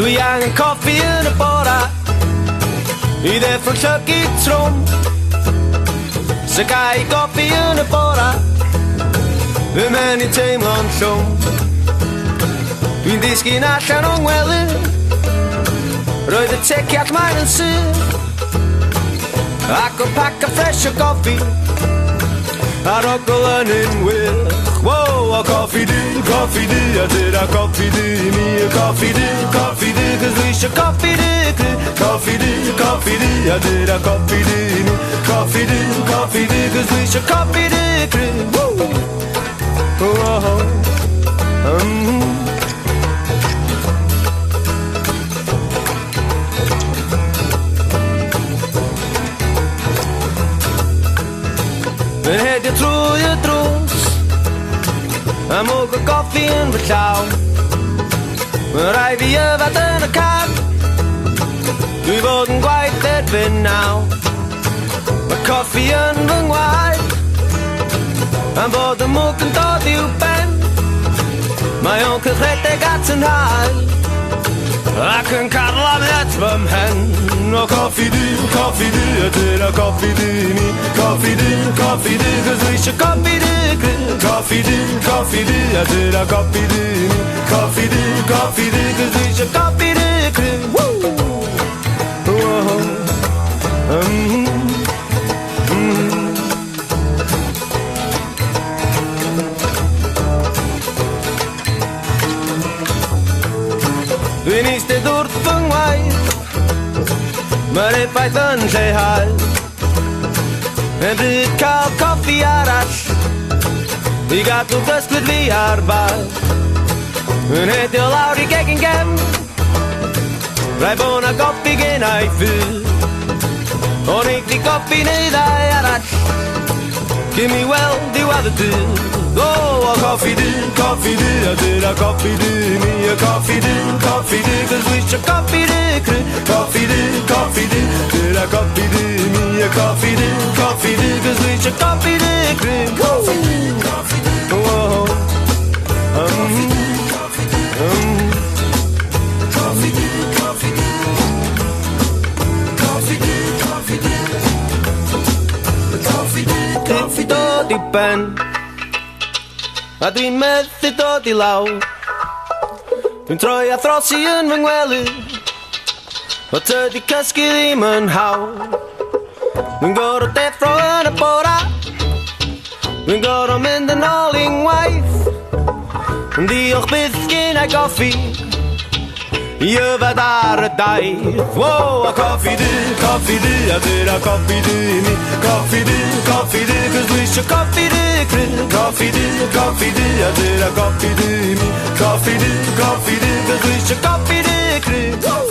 Dwi angen coffi yn y bora I ddeffro'n llygu trwm So gai coffi yn y bora Fy men i'n teimlo'n llwm Dwi'n disgyn allan o'n wely Roedd y teciad mae'n yn syth Ac o'r pac a ffres o goffi A'r ogl yn unwych Wow, a coffi di, a dyna coffi di mi a coffi di, cos dwi isio coffi di, a dyna coffi di mi coffi di, cos dwi isio coffi di, woo Yn hedio trwy y drws A mwg o goffi yn fy llaw Mae rai fi yfad yn y car Dwi fod yn gwaith erbyn naw Mae coffi yn fy ngwaith Am fod y mwg yn dod i'w ben Mae o'n cylchredeg at yn hael Ac yn carlafiad fy mhen O coffi di, a dyna coffi di mi coffi di, cos dwi isio coffi di, coffi di, a dyna coffi di mi coffi di, cos dwi isio coffi di, woo Dwi'n eistedd wrth fy ngwaith Mae'r effaith yn lleihau Yn bryd cael coffi arall I gadw dysglyd fi ar bar Yn hedio lawr I gegin gem Rai bo' na goffi gen ai ffydd O'n eich di goffi neu ddau arall Cyn mi weld diwadd y dydd Oh, a coffi di, a dyna coffi di mi a coffi di, cos dwi isio coffi di, coffi di, dyna coffi di mi a coffi di, cos dwi isio coffi di, coffi di, oh, coffi di, coffi di, coffi dod I ben A dwi'n methu dod I law Dwi'n troi a throsi yn fy ngwely O tydi cysgu ddim yn haw Dwi'n gor'o deffro yn y bora Dwi'n gor'o mynd yn ôl I ngwaith Yn diolch byth gyn ai goffi I yfad ar y daith Wow, a coffi di, a dyna coffi di mi coffi di, cos dwi isio coffi di, coffi di, a dyna coffi di mi coffi di, cos dwi isio coffi di,